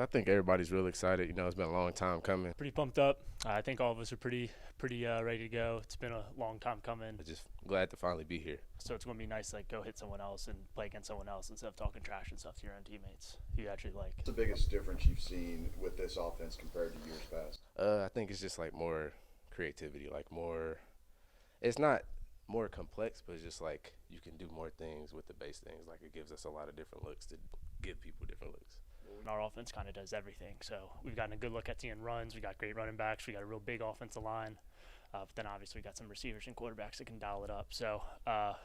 I think everybody's real excited. It's been a long time coming. Pretty pumped up. I think all of us are pretty ready to go. It's been a long time coming, Just glad to finally be here. so it's gonna be nice to like go hit someone else and play against someone else instead of talking trash and stuff to your own teammates who you actually like. What's the biggest difference you've seen with this offense compared to years past? I think it's just like more creativity, like more. It's not more complex, but it's just like you can do more things with the base things. Like it gives us a lot of different looks to give people different looks. Our offense kind of does everything. So we've gotten a good look at seeing runs. We got great running backs. We got a real big offensive line. But then obviously we got some receivers and quarterbacks that can dial it up. So our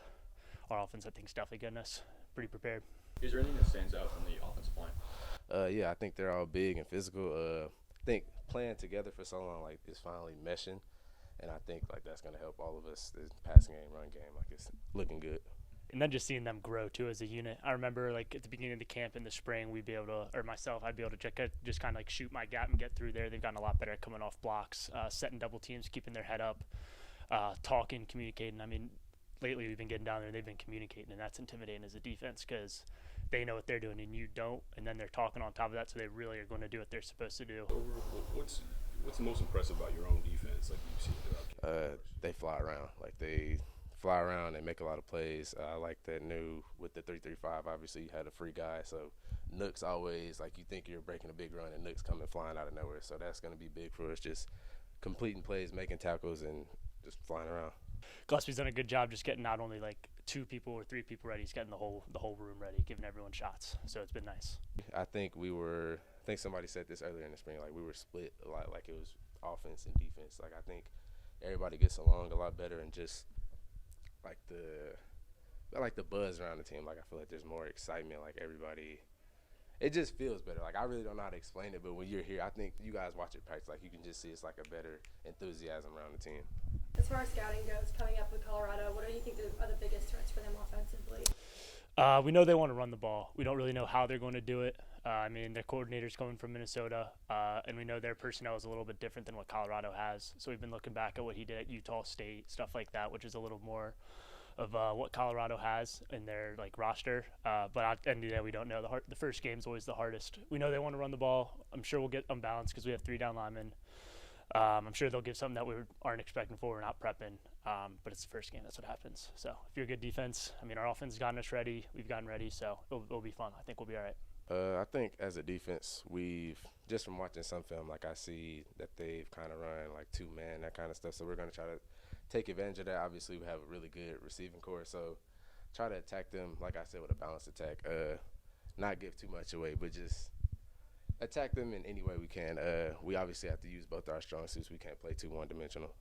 offense, I think, is definitely getting us pretty prepared. Is there anything that stands out from the offensive line? Yeah, I think they're all big and physical. I think playing together for so long, like, is finally meshing, and I think like that's gonna help all of us. The passing game, run game, like it's looking good. And then just seeing them grow too as a unit. I remember like at the beginning of the camp in the spring, we'd be able to, or myself, I'd be able to just kind of like shoot my gap and get through there. They've gotten a lot better at coming off blocks, setting double teams, keeping their head up, talking, communicating. I mean, lately we've been getting down there and they've been communicating, and that's intimidating as a defense because they know what they're doing and you don't, and then they're talking on top of that, so they really are going to do what they're supposed to do. What's most impressive about your own defense, like you've seen throughout? They fly around, like they fly around. They make a lot of plays. I like that new with the 3-3-5. Obviously, you had a free guy, so Nook's always like you think you're breaking a big run, and Nook's coming flying out of nowhere. So that's going to be big for us, just completing plays, making tackles, and just flying around. Gillespie's done a good job just getting not only like 2 people or 3 people ready, he's getting the whole room ready, giving everyone shots. So it's been nice. I think somebody said this earlier in the spring, like we were split a lot, like it was offense and defense. Like I think everybody gets along a lot better, and just like the buzz around the team. Like I feel like there's more excitement. Like everybody, it just feels better. Like I really don't know how to explain it, but when you're here, I think you guys watch it practice, like you can just see it's like a better enthusiasm around the team. As far as scouting goes, coming up with Colorado, what do you think are the biggest threats for them offensively? We know they want to run the ball. We don't really know how they're going to do it. I mean, their coordinator's coming from Minnesota, and we know their personnel is a little bit different than what Colorado has. So we've been looking back at what he did at Utah State, stuff like that, which is a little more of what Colorado has in their like roster. But at the end of the day, we don't know. The first game's always the hardest. We know they want to run the ball. I'm sure we'll get unbalanced because we have 3 down linemen. I'm sure they'll give something that we aren't expecting for. We're not prepping, but it's the first game. That's what happens. So if you're a good defense, I mean, our offense has gotten us ready. We've gotten ready, so it'll be fun. I think we'll be all right. I think as a defense, we've just from watching some film, like I see that they've kind of run like 2-man, that kind of stuff. So we're going to try to take advantage of that. Obviously, we have a really good receiving core, so try to attack them, like I said, with a balanced attack. Not give too much away, but just attack them in any way we can. We obviously have to use both our strong suits. We can't play too one-dimensional.